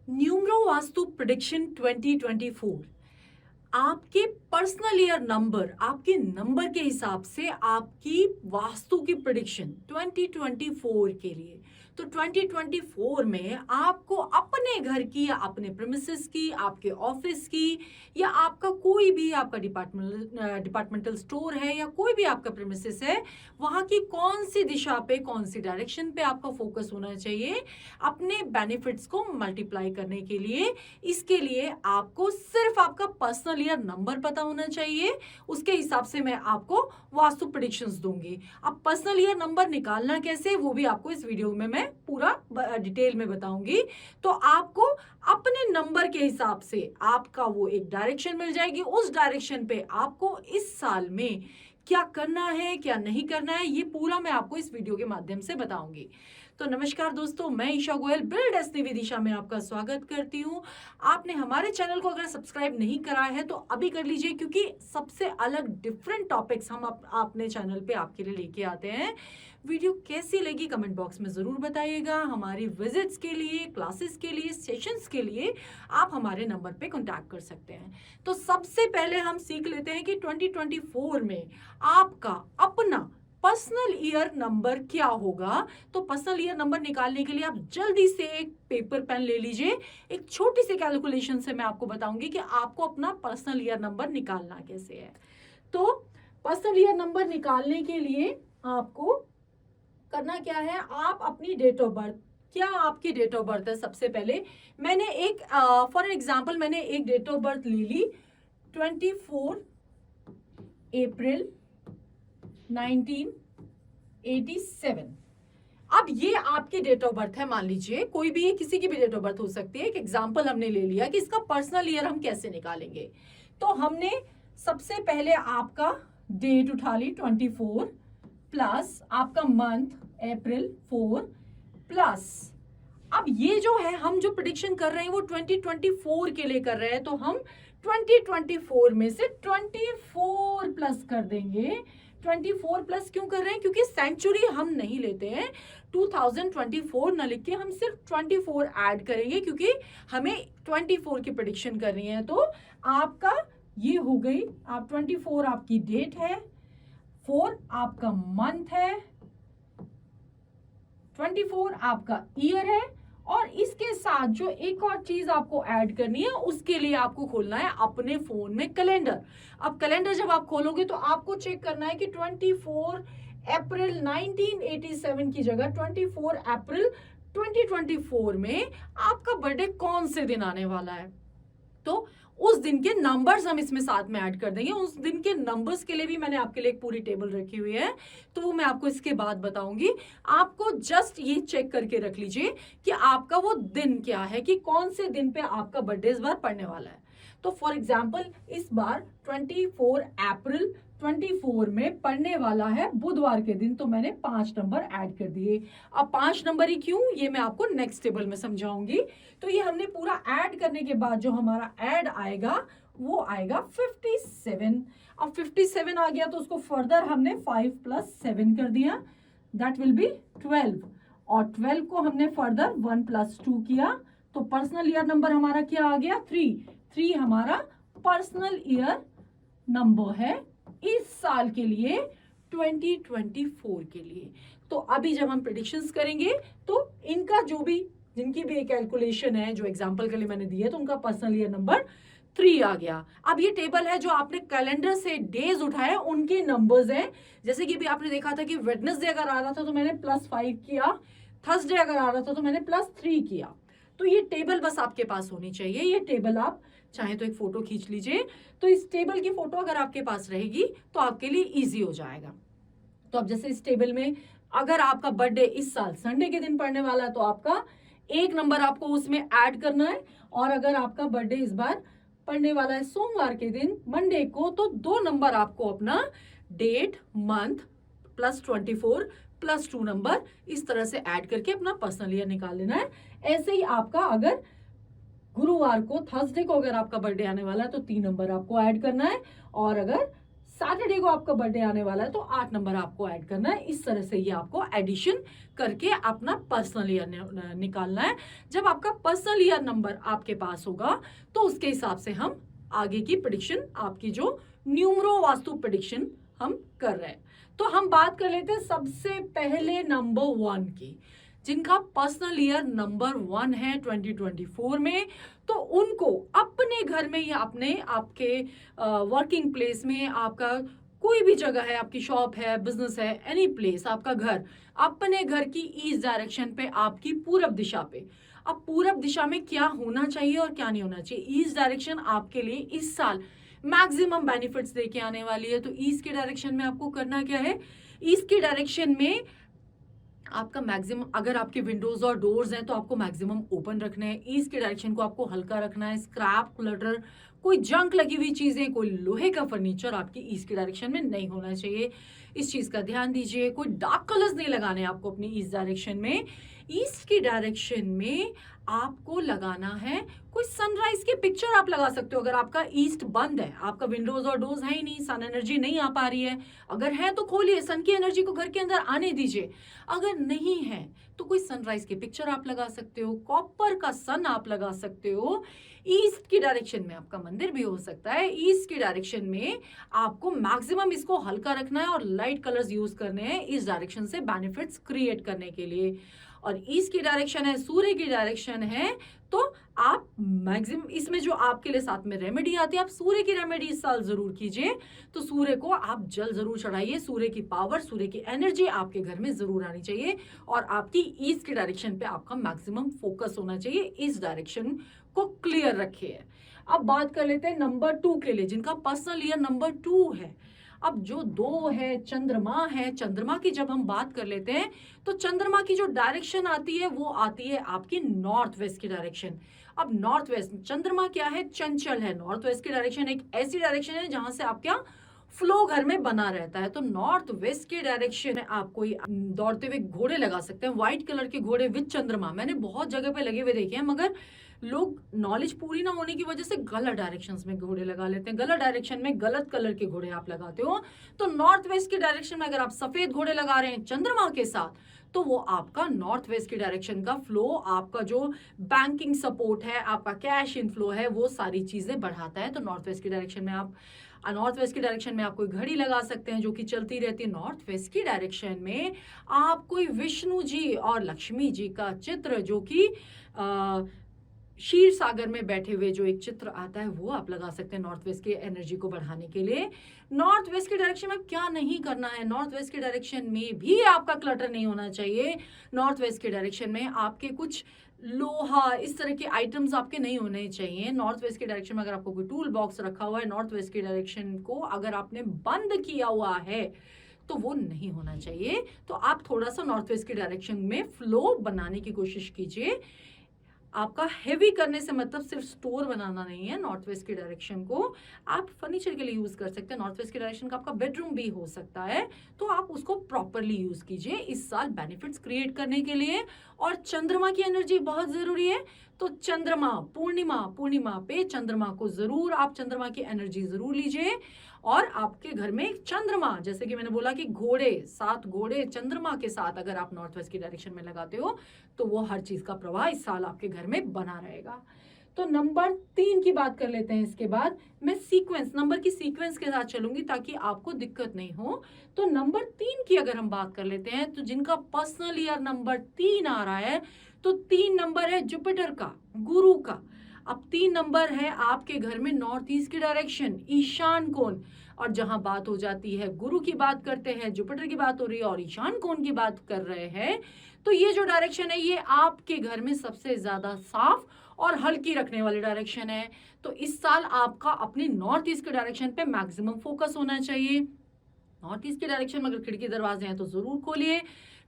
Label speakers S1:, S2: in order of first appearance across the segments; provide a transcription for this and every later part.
S1: Numero vastu prediction 2024 आपके personal year number, आपके number के हिसाब से आपकी वास्तु की प्रिडिक्शन 2024 के लिए। तो 2024 में आपको अपने घर की या अपने प्रेमिसेस की, आपके ऑफिस की, या आपका कोई भी आपका डिपार्टमेंटल स्टोर है या कोई भी आपका प्रेमिसेस है, वहां की कौन सी दिशा पे, कौन सी डायरेक्शन पे आपका फोकस होना चाहिए अपने बेनिफिट्स को मल्टीप्लाई करने के लिए। इसके लिए आपको सिर्फ आपका पर्सनल ईयर नंबर पता होना चाहिए। उसके हिसाब से मैं आपको वास्तु प्रेडिक्शंस दूंगी। अब पर्सनल ईयर नंबर निकालना कैसे, वो भी आपको इस वीडियो में मैं पूरा डिटेल में बताऊंगी। तो आपको अपने नंबर के हिसाब से आपका वो एक डायरेक्शन मिल जाएगी। उस डायरेक्शन पे आपको इस साल में क्या करना है, क्या नहीं करना है, ये पूरा मैं आपको इस वीडियो के माध्यम से बताऊंगी। तो नमस्कार दोस्तों, मैं ईशा गोयल बिल्ड डेस्टिनी विदिशा में आपका स्वागत करती हूँ। आपने हमारे चैनल को अगर सब्सक्राइब नहीं करा है तो अभी कर लीजिए, क्योंकि सबसे अलग डिफरेंट टॉपिक्स हम अपने चैनल पे आपके लिए लेके आते हैं। वीडियो कैसी लगी कमेंट बॉक्स में जरूर बताइएगा। हमारी विजिट्स के लिए, क्लासेस के लिए, सेशंस के लिए आप हमारे नंबर पे कांटेक्ट कर सकते हैं। तो सबसे पहले हम सीख लेते हैं कि 2024 में आपका अपना पर्सनल ईयर नंबर क्या होगा। तो पर्सनल ईयर नंबर निकालने के लिए आप जल्दी से एक पेपर पेन ले लीजिए। एक छोटी सी कैलकुलेशन से मैं आपको बताऊंगी कि आपको अपना पर्सनल ईयर नंबर निकालना कैसे है। तो पर्सनल ईयर नंबर निकालने के लिए आपको करना क्या है, आप अपनी डेट ऑफ बर्थ, क्या आपकी डेट ऑफ बर्थ है, सबसे पहले मैंने एक फॉर एग्जांपल मैंने एक डेट ऑफ बर्थ ले ली 24 अप्रैल 1987। अब ये आपकी डेट ऑफ बर्थ है, मान लीजिए कोई भी, किसी की भी डेट ऑफ बर्थ हो सकती है। एक एग्जांपल हमने ले लिया कि इसका पर्सनल ईयर हम कैसे निकालेंगे। तो हमने सबसे पहले आपका डेट उठा ली 24 प्लस आपका मंथ अप्रैल 4 प्लस, अब ये जो है हम जो प्रेडिक्शन कर रहे हैं वो 2024 के लिए कर रहे हैं, तो हम 2024 में से 24 प्लस कर देंगे। 24 प्लस क्यों कर रहे हैं, क्योंकि सेंचुरी हम नहीं लेते हैं। 2024 न लिख के हम सिर्फ 24 ऐड करेंगे, क्योंकि हमें 24 की प्रेडिक्शन करनी है। तो आपका ये हो गई, आप 24 आपकी डेट है, 4 आपका मंथ है, 24 आपका ईयर है, और इसके साथ जो एक और चीज आपको ऐड करनी है, उसके लिए आपको खोलना है अपने फोन में कैलेंडर। अब कैलेंडर जब आप खोलोगे तो आपको चेक करना है कि 24 अप्रैल 1987 की जगह 24 अप्रैल 2024 में आपका बर्थडे कौन से दिन आने वाला है। तो उस दिन के नंबर्स हम इसमें साथ में ऐड कर देंगे। उस दिन के नंबर्स के लिए भी मैंने आपके लिए एक पूरी टेबल रखी हुई है, तो वो मैं आपको इसके बाद बताऊंगी। आपको जस्ट ये चेक करके रख लीजिए कि आपका वो दिन क्या है, कि कौन से दिन पे आपका बर्थडे इस बार पड़ने वाला है। तो फॉर एग्जाम्पल इस बार 24 अप्रैल 24 में पढ़ने वाला है बुधवार के दिन, तो मैंने 5 नंबर ऐड कर दिए। अब 5 नंबर ही क्यों, ये मैं आपको नेक्स्ट टेबल में समझाऊंगी। तो ये हमने पूरा ऐड करने के बाद जो हमारा ऐड आएगा वो आएगा 57। अब 57 आ गया तो उसको फर्दर हमने 5 + 7 कर दिया, दैट विल बी 12, और 12 को हमने फर्दर 1 + 2 किया, तो पर्सनल ईयर नंबर हमारा क्या आ गया, 3 हमारा पर्सनल ईयर नंबर है इस साल के लिए, 2024 के लिए। तो अभी जब हम प्रेडिक्शंस करेंगे तो इनका जो भी, जिनकी भी एक कैलकुलेशन है जो एग्जांपल के लिए मैंने दी है, तो उनका पर्सनल ईयर नंबर 3 आ गया। अब ये टेबल है जो आपने कैलेंडर से डेज उठाए उनके नंबर्स हैं। जैसे कि भी आपने देखा था कि वेडनेसडे अगर आ रहा था तो मैंने +5 किया, थर्सडे अगर आ रहा था तो मैंने +3 किया। तो ये टेबल बस आपके पास होनी चाहिए। ये टेबल आप चाहे तो एक फोटो खींच लीजिए, तो इस टेबल की फोटो अगर आपके पास रहेगी तो आपके लिए इजी हो जाएगा। तो अब जैसे इस टेबल में अगर आपका बर्थडे इस साल संडे के दिन पड़ने वाला है तो आपका एक नंबर आपको उसमें ऐड करना है, और अगर आपका बर्थडे इस बार पड़ने वाला है सोमवार के दिन, मंडे को, तो 2 नंबर आपको अपना डेट, मंथ +24 +2 नंबर इस तरह से ऐड करके अपना पर्सनल ईयर निकाल लेना है। ऐसे ही आपका अगर गुरुवार को, थर्सडे को अगर आपका बर्थडे आने वाला है तो 3 नंबर आपको ऐड करना है, और अगर सैटरडे को आपका बर्थडे आने वाला है तो 8 नंबर आपको ऐड करना है। इस तरह से ये आपको एडिशन करके अपना पर्सनल ईयर निकालना है। जब आपका पर्सनल ईयर नंबर आपके पास होगा तो उसके हिसाब से हम आगे की प्रेडिक्शन, आपकी जो न्यूमरो वास्तु प्रेडिक्शन हम कर रहे हैं। तो हम बात कर लेते हैं सबसे पहले नंबर 1 की, जिनका पर्सनल ईयर नंबर 1 है 2024 में। तो उनको अपने घर में या अपने आपके वर्किंग प्लेस में, आपका कोई भी जगह है, आपकी शॉप है, बिजनेस है, एनी प्लेस, आपका घर, अपने घर की ईस्ट डायरेक्शन पे, आपकी पूरब दिशा पे। अब पूरब दिशा में क्या होना चाहिए और क्या नहीं होना चाहिए, ईस्ट डायरेक्शन आपके लिए इस साल मैक्सिमम बेनिफिट्स देके आने वाली है। तो ईस्ट के डायरेक्शन में आपको करना क्या है, ईस्ट के डायरेक्शन में आपका मैक्सिमम, अगर आपके विंडोज और डोर्स हैं तो आपको मैक्सिमम ओपन रखने हैं। ईस्ट के डायरेक्शन को आपको हल्का रखना है। स्क्रैप, क्लटर, कोई जंक लगी हुई चीजें, कोई लोहे का फर्नीचर आपकी ईस्ट के डायरेक्शन में नहीं होना चाहिए। इस चीज का ध्यान दीजिए। कोई डार्क कलर्स नहीं लगाने आपको अपनी ईस्ट डायरेक्शन में। ईस्ट की डायरेक्शन में आपको लगाना है, कोई सनराइज की पिक्चर आप लगा सकते हो। अगर आपका ईस्ट बंद है, आपका विंडोज और डोर्स है ही नहीं, सन एनर्जी नहीं आ पा रही है, अगर है तो खोलिए, सन की एनर्जी को घर के अंदर आने दीजिए। अगर नहीं है तो कोई सनराइज की पिक्चर आप लगा सकते हो, कॉपर का सन आप लगा सकते हो। ईस्ट की डायरेक्शन में आपका मंदिर भी हो सकता है। ईस्ट की डायरेक्शन में आपको मैक्सिमम इसको हल्का रखना है और लाइट कलर्स यूज करने हैं इस डायरेक्शन से बेनिफिट्स क्रिएट करने के लिए। और ईस्ट की डायरेक्शन है, सूर्य की डायरेक्शन है, तो आप मैक्सिमम इसमें जो आपके लिए साथ में रेमेडी आती है, आप सूर्य की रेमेडी इस साल जरूर कीजिए। तो सूर्य को आप जल जरूर चढ़ाइए। सूर्य की पावर, सूर्य की एनर्जी आपके घर में जरूर आनी चाहिए और आपकी ईस्ट की डायरेक्शन पे आपका मैक्सिमम फोकस होना चाहिए। इस डायरेक्शन को क्लियर रखिए। अब बात कर लेते हैं नंबर 2 के लिए, जिनका पर्सनल ईयर नंबर 2 है। अब जो 2 है, चंद्रमा है। चंद्रमा की जब हम बात कर लेते हैं तो चंद्रमा की जो डायरेक्शन आती है वो आती है आपकी नॉर्थ वेस्ट की डायरेक्शन। अब नॉर्थ वेस्ट, चंद्रमा क्या है, चंचल है। नॉर्थ वेस्ट की डायरेक्शन एक ऐसी डायरेक्शन है जहां से आपका फ्लो घर में बना रहता है। तो नॉर्थ वेस्ट के डायरेक्शन में आप कोई दौड़ते हुए घोड़े लगा सकते हैं, व्हाइट कलर के घोड़े विद चंद्रमा। मैंने बहुत जगह पे लगे हुए देखे हैं, मगर लोग नॉलेज पूरी ना होने की वजह से गलत डायरेक्शंस में घोड़े लगा लेते हैं। गलत डायरेक्शन में गलत कलर के घोड़े आप लगाते हो। तो नॉर्थ वेस्ट के डायरेक्शन में अगर आप सफेद घोड़े लगा रहे हैं चंद्रमा के साथ, तो वो आपका नॉर्थ वेस्ट की डायरेक्शन का फ्लो, आपका जो बैंकिंग सपोर्ट है, आपका कैश इनफ्लो है, वो सारी चीजें बढ़ाता है। तो नॉर्थ वेस्ट की डायरेक्शन में आप कोई घड़ी लगा सकते हैं जो कि चलती रहती है। नॉर्थ वेस्ट की डायरेक्शन में आप कोई विष्णु जी और लक्ष्मी जी का चित्र, जो कि क्षीर सागर में बैठे हुए जो एक चित्र आता है, वो आप लगा सकते हैं नॉर्थ वेस्ट की एनर्जी को बढ़ाने के लिए। नॉर्थ वेस्ट की डायरेक्शन में क्या नहीं करना है, नॉर्थ वेस्ट की डायरेक्शन में भी आपका क्लटर नहीं होना चाहिए। नॉर्थ वेस्ट की डायरेक्शन में आपके कुछ लोहा, इस तरह के आइटम्स आपके नहीं होने चाहिए। नॉर्थ वेस्ट की डायरेक्शन में अगर आपको कोई टूल बॉक्स रखा हुआ है, नॉर्थ वेस्ट की डायरेक्शन को अगर आपने बंद किया हुआ है तो वो नहीं होना चाहिए। तो आप थोड़ा सा नॉर्थ वेस्ट की डायरेक्शन में फ्लो बनाने की कोशिश कीजिए। आपका हेवी करने से मतलब सिर्फ स्टोर बनाना नहीं है। नॉर्थ वेस्ट की डायरेक्शन को आप फर्नीचर के लिए यूज कर सकते हैं। नॉर्थ वेस्ट की डायरेक्शन का आपका बेडरूम भी हो सकता है, तो आप उसको प्रॉपरली यूज कीजिए इस साल बेनिफिट्स क्रिएट करने के लिए। और चंद्रमा की एनर्जी बहुत जरूरी है, तो चंद्रमा पूर्णिमा पे चंद्रमा को जरूर, आप चंद्रमा की एनर्जी जरूर लीजिए। और आपके घर में चंद्रमा, जैसे कि मैंने बोला कि घोड़े, 7 घोड़े चंद्रमा के साथ अगर आप नॉर्थ वेस्ट की डायरेक्शन में लगाते हो तो वो हर चीज का प्रवाह इस साल आपके घर में बना रहेगा। तो नंबर 3 की बात कर लेते हैं। इसके बाद मैं नंबर की सीक्वेंस के साथ चलूंगी ताकि आपको दिक्कत नहीं हो। तो नंबर 3 की अगर हम बात कर लेते हैं, तो जिनका पर्सनल ईयर नंबर 3 आ रहा है, तो 3 नंबर है जुपिटर का, गुरु का। अब 3 नंबर है आपके घर में नॉर्थ ईस्ट की डायरेक्शन, ईशान कोण। और जहां बात हो जाती है, गुरु की बात करते हैं, जुपिटर की बात हो रही है और ईशान कोण की बात कर रहे हैं, तो ये जो डायरेक्शन है ये आपके घर में सबसे ज्यादा साफ और हल्की रखने वाली डायरेक्शन है। तो इस साल आपका अपनी नॉर्थ ईस्ट के डायरेक्शन पे मैक्सिमम फोकस होना चाहिए। नॉर्थ ईस्ट की डायरेक्शन में अगर खिड़की दरवाजे हैं तो जरूर खोलिए।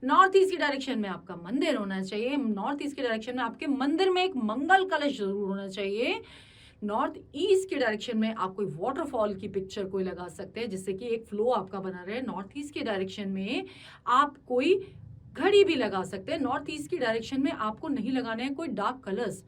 S1: नॉर्थ ईस्ट की डायरेक्शन में आपका मंदिर होना चाहिए। नॉर्थ ईस्ट की डायरेक्शन में आपके मंदिर में एक मंगल कलश जरूर होना चाहिए। नॉर्थ ईस्ट की डायरेक्शन में आप कोई वाटरफॉल की पिक्चर कोई लगा सकते हैं, जिससे कि एक फ्लो आपका बना रहे। नॉर्थ ईस्ट की डायरेक्शन में आप कोई घड़ी भी लगा सकते हैं। नॉर्थ ईस्ट की डायरेक्शन में आपको नहीं लगाने हैं कोई डार्क कलर्स।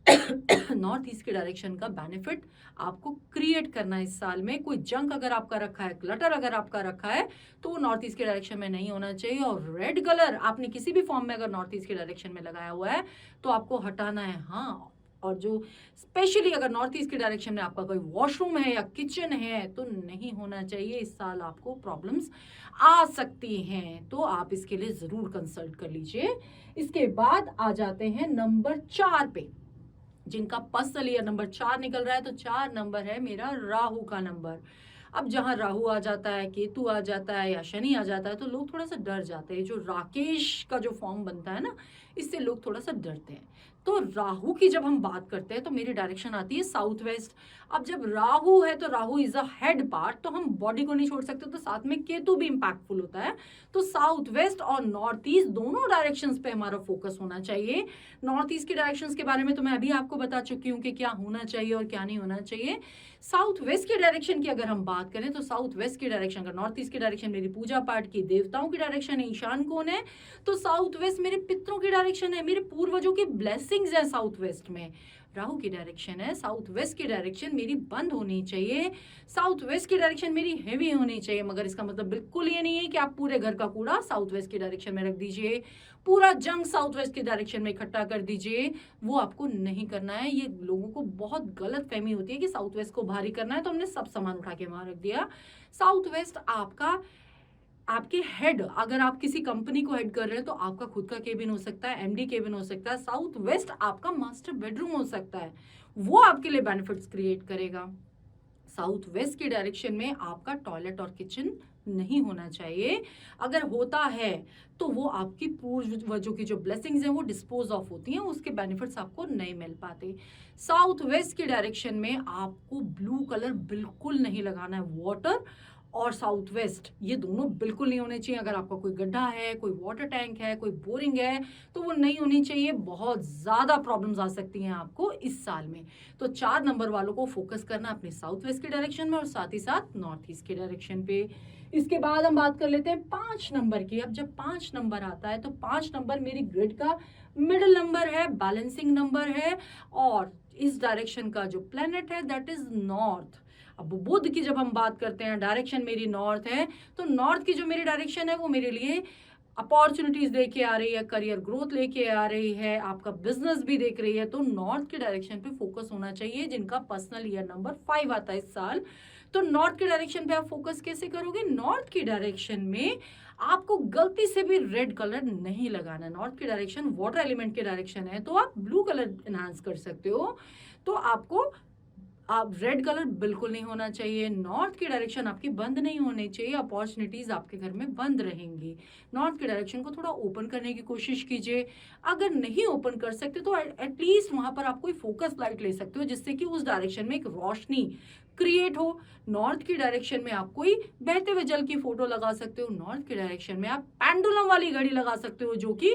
S1: नॉर्थ ईस्ट के डायरेक्शन का बेनिफिट आपको क्रिएट करना है इस साल में। कोई जंक अगर आपका रखा है, क्लटर अगर आपका रखा है, तो वो नॉर्थ ईस्ट के डायरेक्शन में नहीं होना चाहिए। और रेड कलर आपने किसी भी फॉर्म में अगर नॉर्थ ईस्ट के डायरेक्शन में लगाया हुआ है तो आपको हटाना है। हाँ, और जो स्पेशली अगर नॉर्थ ईस्ट के डायरेक्शन में आपका कोई वॉशरूम है या किचन है तो नहीं होना चाहिए। इस साल आपको प्रॉब्लम्स आ सकती हैं, तो आप इसके लिए जरूर कंसल्ट कर लीजिए। इसके बाद आ जाते हैं नंबर 4 पे, जिनका पर्सनल ईयर नंबर 4 निकल रहा है। तो 4 नंबर है मेरा राहु का नंबर। अब जहां राहु आ जाता है, केतु आ जाता है या शनि आ जाता है तो लोग थोड़ा सा डर जाते हैं। जो राकेश का जो फॉर्म बनता है ना, इससे लोग थोड़ा सा डरते हैं। तो राहु की जब हम बात करते हैं तो मेरी डायरेक्शन आती है साउथ वेस्ट। अब जब राहु है तो Rahu is a head part, तो हम बॉडी को नहीं छोड़ सकते, तो साथ में केतु भी इंपैक्टफुल होता है। तो साउथ वेस्ट और नॉर्थ ईस्ट दोनों डायरेक्शंस पे हमारा फोकस होना चाहिए। नॉर्थ ईस्ट के डायरेक्शंस के बारे में तो मैं अभी आपको बता चुकी हूँ कि क्या होना चाहिए और क्या नहीं होना चाहिए। साउथ वेस्ट के डायरेक्शन की अगर हम बात करें तो साउथ वेस्ट की डायरेक्शन का, नॉर्थ ईस्ट की डायरेक्शन मेरी पूजा पाठ की, देवताओं की डायरेक्शन है, ईशान कोण है। तो साउथ वेस्ट मेरे पितरों की डायरेक्शन है, मेरे पूर्वजों की ब्लेसिंग्स है साउथ वेस्ट में। राहु की डायरेक्शन है, साउथ वेस्ट की डायरेक्शन मेरी बंद होनी चाहिए, साउथ वेस्ट की डायरेक्शन मेरी हेवी होनी चाहिए। मगर इसका मतलब बिल्कुल ये नहीं है कि आप पूरे घर का कूड़ा साउथ वेस्ट की डायरेक्शन में रख दीजिए, पूरा जंक साउथ वेस्ट की डायरेक्शन में इकट्ठा कर दीजिए। वो आपको नहीं करना है। ये लोगों को बहुत गलत फहमी होती है कि साउथ वेस्ट को भारी करना है तो हमने सब सामान उठा के वहां रख दिया। साउथ वेस्ट आपका, आपके हेड, अगर आप किसी कंपनी को हेड कर रहे हैं तो आपका खुद का केबिन हो सकता है, एमडी केबिन हो सकता है। साउथ वेस्ट आपका मास्टर बेडरूम हो सकता है, वो आपके लिए बेनिफिट्स क्रिएट करेगा। साउथ वेस्ट की डायरेक्शन में आपका टॉयलेट और किचन नहीं होना चाहिए। अगर होता है तो वो आपकी पूर्वजों की जो ब्लेसिंग्स हैं वो डिस्पोज ऑफ होती हैं, उसके बेनिफिट्स आपको नहीं मिल पाते। साउथ वेस्ट की डायरेक्शन में आपको ब्लू कलर बिल्कुल नहीं लगाना है। वाटर और साउथ वेस्ट ये दोनों बिल्कुल नहीं होने चाहिए। अगर आपका कोई गड्ढा है, कोई वाटर टैंक है, कोई बोरिंग है, तो वो नहीं होनी चाहिए। बहुत ज्यादा प्रॉब्लम्स आ सकती हैं आपको इस साल में। तो 4 नंबर वालों को फोकस करना अपने साउथ वेस्ट के डायरेक्शन में और साथ ही साथ नॉर्थ ईस्ट के डायरेक्शन पे। इसके बाद हम बात कर लेते हैं 5 नंबर की। अब जब 5 नंबर आता है तो 5 नंबर मेरी ग्रिड का मिडिल नंबर है, बैलेंसिंग नंबर है, और इस डायरेक्शन का जो प्लेनेट है दैट इज नॉर्थ। अब बुध की जब हम बात करते हैं, डायरेक्शन मेरी नॉर्थ है, तो नॉर्थ की जो मेरी डायरेक्शन है वो मेरे लिए अपॉर्चुनिटीज लेके आ रही है, करियर ग्रोथ लेके आ रही है, आपका बिजनेस भी देख रही है। तो नॉर्थ के डायरेक्शन पे फोकस होना चाहिए, जिनका पर्सनल ईयर नंबर 5 आता है इस साल। तो नॉर्थ के डायरेक्शन पे आप फोकस कैसे करोगे? नॉर्थ की डायरेक्शन में आपको गलती से भी रेड कलर नहीं लगाना। नॉर्थ की डायरेक्शन वाटर एलिमेंट के डायरेक्शन है, तो आप ब्लू कलर एनहांस कर सकते हो। तो आपको आप रेड कलर बिल्कुल नहीं होना चाहिए। नॉर्थ की डायरेक्शन आपकी बंद नहीं होनी चाहिए, अपॉर्चुनिटीज आपके घर में बंद रहेंगी। नॉर्थ के डायरेक्शन को थोड़ा ओपन करने की कोशिश कीजिए। अगर नहीं ओपन कर सकते तो एटलीस्ट वहां पर आप कोई फोकस लाइट ले सकते हो, जिससे कि उस डायरेक्शन में एक रोशनी क्रिएट हो। नॉर्थ की डायरेक्शन में आप कोई बहते हुए जल की फोटो लगा सकते हो। नॉर्थ की डायरेक्शन में आप पेंडुलम वाली घड़ी लगा सकते हो, जो कि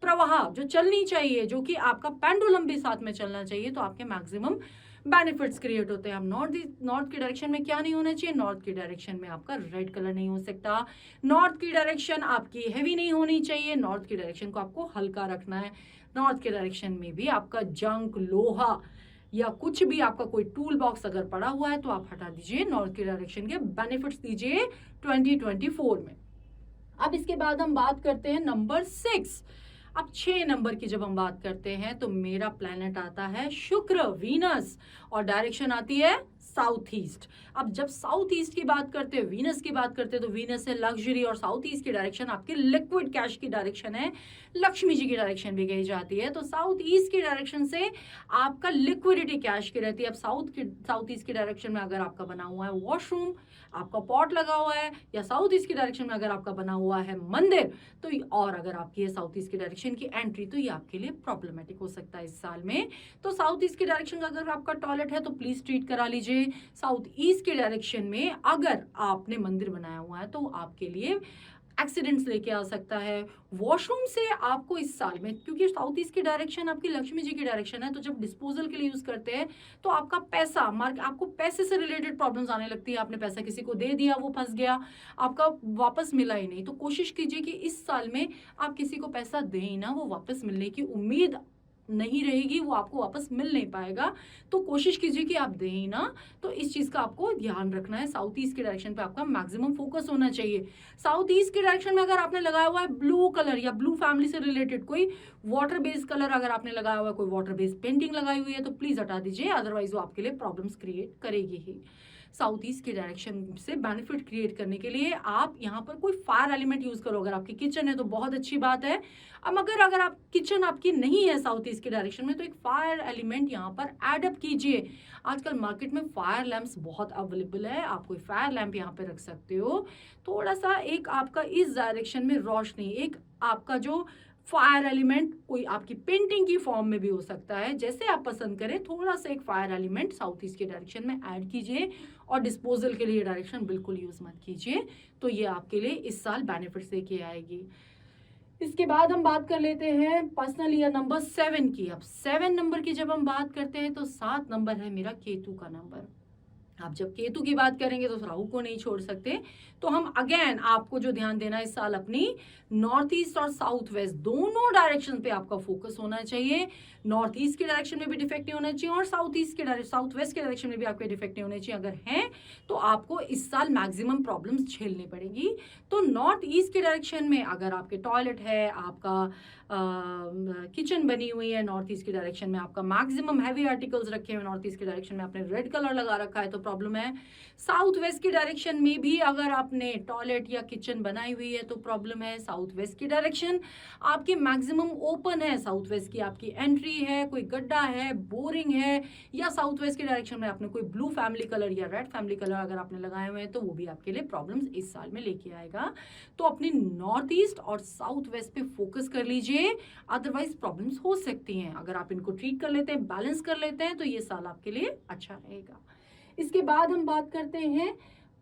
S1: प्रवाह जो चलनी चाहिए, जो कि आपका पेंडुलम भी साथ में चलना चाहिए, तो आपके मैक्सिमम बेनिफिट्स क्रिएट होते हैं। अब नॉर्थ की डायरेक्शन में क्या नहीं होना चाहिए? नॉर्थ की डायरेक्शन में आपका रेड कलर नहीं हो सकता। नॉर्थ की डायरेक्शन आपकी हैवी नहीं होनी चाहिए। नॉर्थ की डायरेक्शन को आपको हल्का रखना है। नॉर्थ के डायरेक्शन में भी आपका जंक, लोहा या कुछ भी आपका कोई टूल बॉक्स अगर पड़ा हुआ है तो आप हटा दीजिए। नॉर्थ की डायरेक्शन के बेनिफिट्स दीजिए 2024 में। अब इसके बाद हम बात करते हैं नंबर 6। अब 6 नंबर की जब हम बात करते हैं तो मेरा प्लैनेट आता है शुक्र, वीनस, और डायरेक्शन आती है साउथ ईस्ट। अब जब साउथ ईस्ट की बात करते हैं, वीनस की बात करते हैं, तो वीनस है लग्जरी, और साउथ ईस्ट की डायरेक्शन आपकी लिक्विड कैश की डायरेक्शन है, लक्ष्मी जी की डायरेक्शन भी कही जाती है। तो साउथ ईस्ट की डायरेक्शन से आपका लिक्विडिटी कैश की रहती है। अब साउथ ईस्ट की डायरेक्शन में अगर आपका बना हुआ है वॉशरूम, आपका पॉट लगा हुआ है, या साउथ ईस्ट की डायरेक्शन में अगर आपका बना हुआ है मंदिर, तो और अगर आपकी है साउथ ईस्ट की डायरेक्शन की एंट्री, तो ये आपके लिए प्रॉब्लमेटिक हो सकता है इस साल में। तो साउथ ईस्ट की डायरेक्शन का अगर आपका टॉयलेट है तो प्लीज ट्रीट करा लीजिए। साउथ ईस्ट की डायरेक्शन में अगर आपने मंदिर बनाया हुआ है तो आपके लिए एक्सीडेंट्स लेके आ सकता है। वॉशरूम से आपको इस साल में, क्योंकि साउथ ईस्ट की डायरेक्शन आपकी लक्ष्मी जी की डायरेक्शन है, तो जब डिस्पोजल के लिए यूज करते हैं तो आपका पैसा, आपको पैसे से रिलेटेड प्रॉब्लम्स आने लगती है। आपने पैसा किसी को दे दिया, वो फंस गया, आपका वापस मिला ही नहीं। तो कोशिश कीजिए कि इस साल में आप किसी को पैसा दें ही ना, वो वापस मिलने की उम्मीद नहीं रहेगी, वो आपको वापस मिल नहीं पाएगा। तो कोशिश कीजिए कि आप दें ही ना। तो इस चीज़ का आपको ध्यान रखना है। साउथ ईस्ट के डायरेक्शन पे आपका मैक्सिमम फोकस होना चाहिए। साउथ ईस्ट के डायरेक्शन में अगर आपने लगाया हुआ है ब्लू कलर या ब्लू फैमिली से रिलेटेड कोई वाटर बेस्ड कलर अगर आपने लगाया हुआ है, कोई वाटर बेस्ड पेंटिंग लगाई हुई है, तो प्लीज हटा दीजिए, अदरवाइज वो आपके लिए प्रॉब्लम्स क्रिएट करेगी ही। साउथ ईस्ट के डायरेक्शन से बेनिफिट क्रिएट करने के लिए आप यहाँ पर कोई फायर एलिमेंट यूज करो। अगर आपकी किचन है तो बहुत अच्छी बात है। अब अगर आप किचन आपकी नहीं है साउथ ईस्ट के डायरेक्शन में, तो एक फायर एलिमेंट यहाँ पर एड अप कीजिए। आजकल मार्केट में फायर लैंप्स बहुत अवेलेबल है, आप कोई फायर लैंप यहाँ पे रख सकते हो। थोड़ा सा एक आपका इस डायरेक्शन में रोशनी, एक आपका जो फायर एलिमेंट कोई आपकी पेंटिंग की फॉर्म में भी हो सकता है, जैसे आप पसंद करें, थोड़ा सा एक फायर एलिमेंट साउथ ईस्ट के डायरेक्शन में ऐड कीजिए। और डिस्पोजल के लिए डायरेक्शन बिल्कुल यूज मत कीजिए, तो ये आपके लिए इस साल बेनिफिट्स लेके आएगी। इसके बाद हम बात कर लेते हैं पर्सनल ईयर नंबर 7 की। अब 7 नंबर की जब हम बात करते हैं तो 7 नंबर है मेरा केतु का नंबर। आप जब केतु की बात करेंगे तो राहु को नहीं छोड़ सकते। तो हम अगेन आपको जो ध्यान देना है इस साल, अपनी नॉर्थ ईस्ट और साउथ वेस्ट दोनों डायरेक्शन पे आपका फोकस होना चाहिए। नॉर्थ ईस्ट के डायरेक्शन में भी डिफेक्ट नहीं होना चाहिए और साउथ वेस्ट के डायरेक्शन में भी आपके डिफेक्ट नहीं होने चाहिए। अगर हैं तो आपको इस साल मैक्सिमम प्रॉब्लम्स झेलनी पड़ेगी। तो नॉर्थ ईस्ट के डायरेक्शन में अगर आपके टॉयलेट है, आपका किचन बनी हुई है, नॉर्थ ईस्ट के डायरेक्शन में आपका मैक्सिमम हैवी आर्टिकल्स रखे हुए, नॉर्थ ईस्ट के डायरेक्शन में आपने रेड कलर लगा रखा है तो प्रॉब्लम है। साउथ वेस्ट के डायरेक्शन में भी अगर आपने टॉयलेट या किचन बनाई हुई है तो प्रॉब्लम है। साउथ वेस्ट की डायरेक्शन आपकी मैक्सिमम ओपन है, साउथ वेस्ट की आपकी एंट्री है, कोई गड्ढा है, बोरिंग है, या साउथ वेस्ट के डायरेक्शन में आपने कोई ब्लू फैमिली कलर या रेड फैमिली कलर अगर आपने लगाए हुए हैं तो वो भी आपके लिए प्रॉब्लम्स इस साल में लेके आएगा। तो अपनी नॉर्थ ईस्ट और साउथ वेस्ट पे फोकस कर लीजिए, अदरवाइज प्रॉब्लम्स हो सकती हैं। अगर आप इनको ट्रीट कर लेते हैं, बैलेंस कर लेते हैं, तो ये साल आपके लिए अच्छा रहेगा। इसके बाद हम बात करते हैं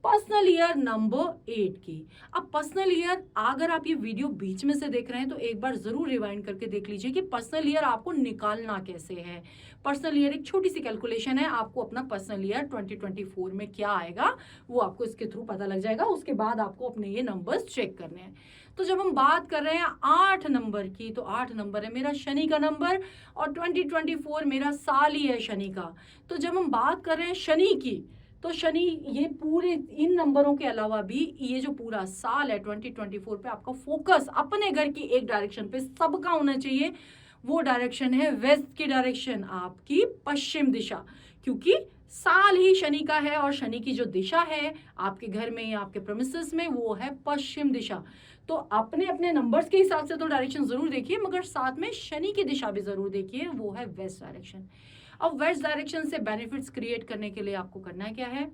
S1: पर्सनल ईयर नंबर 8 की। अब पर्सनल ईयर, अगर आप ये वीडियो बीच में से देख रहे हैं तो एक बार जरूर रिवाइंड करके देख लीजिए कि पर्सनल ईयर आपको निकालना कैसे है। पर्सनल ईयर एक छोटी सी कैलकुलेशन है, आपको अपना पर्सनल ईयर 2024 में क्या आएगा वो आपको इसके थ्रू पता लग जाएगा। उसके बाद आपको अपने ये नंबर्स चेक करने हैं। तो जब हम बात कर रहे हैं 8 नंबर की, तो 8 नंबर है मेरा शनि का नंबर और 2024 मेरा साल ही है शनि का। तो जब हम बात कर रहे हैं शनि की, तो शनि ये पूरे इन नंबरों के अलावा भी ये जो पूरा साल है 2024 पे आपका फोकस अपने घर की एक डायरेक्शन पे सबका होना चाहिए। वो डायरेक्शन है वेस्ट की डायरेक्शन, आपकी पश्चिम दिशा, क्योंकि साल ही शनि का है और शनि की जो दिशा है आपके घर में या आपके प्रेमिसेस में वो है पश्चिम दिशा। तो अपने अपने नंबर्स के हिसाब से तो डायरेक्शन जरूर देखिए, मगर साथ में शनि की दिशा भी जरूर देखिए, वो है वेस्ट डायरेक्शन। अब वेस्ट डायरेक्शन से बेनिफिट्स क्रिएट करने के लिए आपको करना क्या है,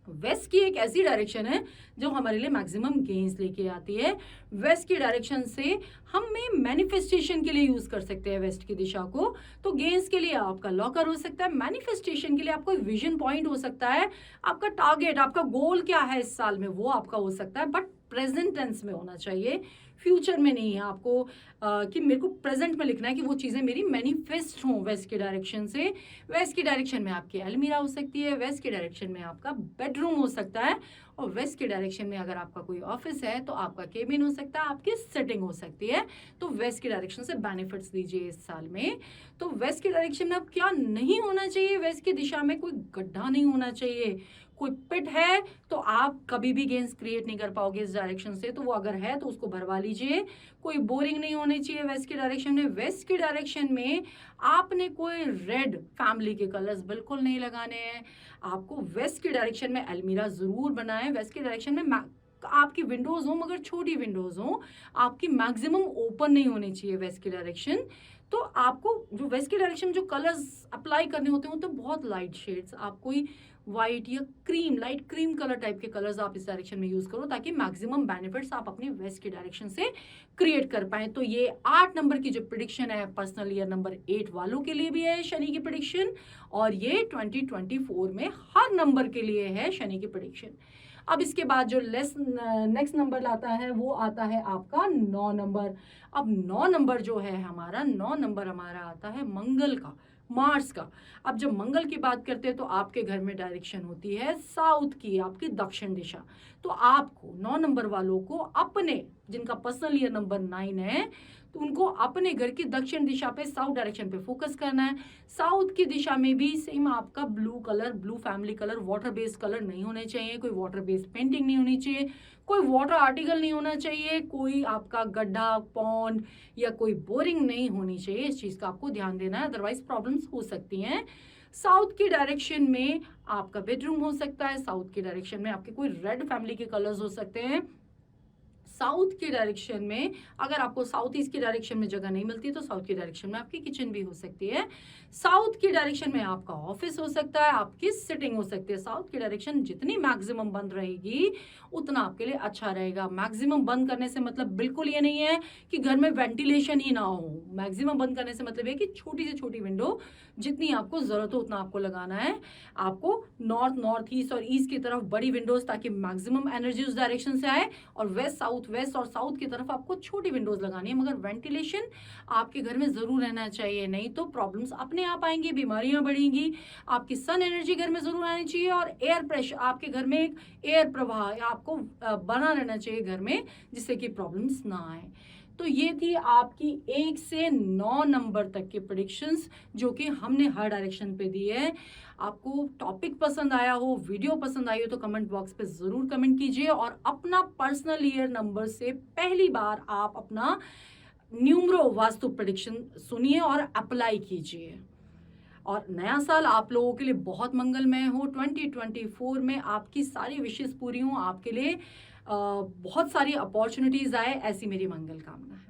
S1: वेस्ट की एक ऐसी डायरेक्शन है जो हमारे लिए मैक्सिमम गेन्स लेके आती है। वेस्ट की डायरेक्शन से हमें मैनिफेस्टेशन के लिए यूज कर सकते हैं वेस्ट की दिशा को। तो गेन्स के लिए आपका लॉकर हो सकता है, मैनिफेस्टेशन के लिए आपको विजन पॉइंट हो सकता है, आपका टारगेट, आपका गोल क्या है इस साल में वो आपका हो सकता है, बट प्रेजेंट टेंस में होना चाहिए, फ्यूचर में नहीं है। आपको कि मेरे को प्रेजेंट में लिखना है कि वो चीज़ें मेरी मैनिफेस्ट हों वेस्ट के डायरेक्शन से। वेस्ट की डायरेक्शन में आपकी अलमीरा हो सकती है, वेस्ट के डायरेक्शन में आपका बेडरूम हो सकता है, और वेस्ट के डायरेक्शन में अगर आपका कोई ऑफिस है तो आपका केबिन हो सकता है, आपकी सिटिंग हो सकती है। तो वेस्ट की डायरेक्शन से बेनिफिट्स लीजिए इस साल में। तो वेस्ट की डायरेक्शन में अब क्या नहीं होना चाहिए, वेस्ट की दिशा में कोई गड्ढा नहीं होना चाहिए, कोई पिट है तो आप कभी भी गेन्स क्रिएट नहीं कर पाओगे इस डायरेक्शन से, तो वो अगर है तो उसको भरवा लीजिए। कोई बोरिंग नहीं होनी चाहिए वेस्ट की डायरेक्शन में। वेस्ट की डायरेक्शन में आपने कोई रेड फैमिली के कलर्स बिल्कुल नहीं लगाने हैं। आपको वेस्ट की डायरेक्शन में अलमीरा जरूर बनाएं। वेस्ट की डायरेक्शन में आपकी विंडोज हो मगर छोटी विंडोज हो, आपकी मैक्सिमम ओपन नहीं होनी चाहिए वेस्ट की डायरेक्शन। तो आपको जो वेस्ट की डायरेक्शन में जो कलर्स अप्लाई करने होते हैं तो बहुत लाइट शेड्स, आप कोई व्हाइट या cream, light cream colour type के कलर्स आप इस डायरेक्शन में यूज करो, ताकि मैक्सिमम बेनिफिट्स आप अपने वेस्ट की डायरेक्शन से क्रिएट कर पाए। तो ये 8 नंबर की जो प्रिडिक्शन है पर्सनल ईयर नंबर 8 वालों के लिए भी है शनि की प्रिडिक्शन, और ये 2024 में हर नंबर के लिए है शनि की प्रिडिक्शन। अब इसके बाद जो नेक्स्ट नंबर आता है वो आता है आपका 9 नंबर। अब 9 नंबर जो है हमारा, 9 नंबर हमारा आता है मंगल का, मार्स का। अब जब मंगल की बात करते हैं तो आपके घर में डायरेक्शन होती है साउथ की, आपकी दक्षिण दिशा। तो आपको 9 नंबर वालों को अपने, जिनका पर्सनल ईयर नंबर 9 है, तो उनको अपने घर की दक्षिण दिशा पे, साउथ डायरेक्शन पे फोकस करना है। साउथ की दिशा में भी सेम आपका blue colour, blue family colour, water based colour नहीं होने चाहिए, कोई वाटर बेस्ड पेंटिंग नहीं होनी चाहिए, कोई वाटर आर्टिकल नहीं होना चाहिए, कोई आपका गड्ढा, पॉन्ड या कोई बोरिंग नहीं होनी चाहिए। इस चीज का आपको ध्यान देना है, अदरवाइज प्रॉब्लम्स हो सकती हैं। साउथ की डायरेक्शन में आपका बेडरूम हो सकता है, साउथ की डायरेक्शन में आपके कोई रेड फैमिली के कलर्स हो सकते हैं। साउथ की डायरेक्शन में अगर आपको साउथ ईस्ट की डायरेक्शन में जगह नहीं मिलती तो साउथ की डायरेक्शन में आपकी किचन भी हो सकती है। साउथ की डायरेक्शन में आपका ऑफिस हो सकता है, आपकी सिटिंग हो सकती है। साउथ की डायरेक्शन जितनी मैक्सिमम बंद रहेगी उतना आपके लिए अच्छा रहेगा। मैक्सिमम बंद करने से मतलब बिल्कुल ये नहीं है कि घर में वेंटिलेशन ही ना हो। मैक्सिमम बंद करने से मतलब ये कि छोटी से छोटी विंडो जितनी आपको जरूरत हो उतना आपको लगाना है। आपको नॉर्थ, नॉर्थ ईस्ट और ईस्ट की तरफ बड़ी विंडोज, ताकि मैक्सिमम एनर्जी उस डायरेक्शन से आए, और वेस्ट, साउथ वेस्ट और साउथ की तरफ आपको छोटी विंडोज लगानी है। मगर वेंटिलेशन आपके घर में जरूर रहना चाहिए, नहीं तो प्रॉब्लम्स अपने आप आएंगी, बीमारियां बढ़ेंगी। आपकी सन एनर्जी घर में जरूर आनी चाहिए, और एयर प्रेशर, आपके घर में एक एयर प्रवाह आपको बना रहना चाहिए घर में, जिससे कि प्रॉब्लम्स ना आए। तो ये थी आपकी 1 से 9 नंबर तक के प्रेडिक्शंस जो कि हमने हर डायरेक्शन पे दी है। आपको टॉपिक पसंद आया हो, वीडियो पसंद आई हो तो कमेंट बॉक्स पे जरूर कमेंट कीजिए, और अपना पर्सनल ईयर नंबर से पहली बार आप अपना न्यूमरो वास्तु प्रेडिक्शन सुनिए और अप्लाई कीजिए। और नया साल आप लोगों के लिए बहुत मंगलमय हो। 2024 में आपकी सारी विशेष पूरी हो, आपके लिए बहुत सारी अपॉर्चुनिटीज आए, ऐसी मेरी मंगल कामना है।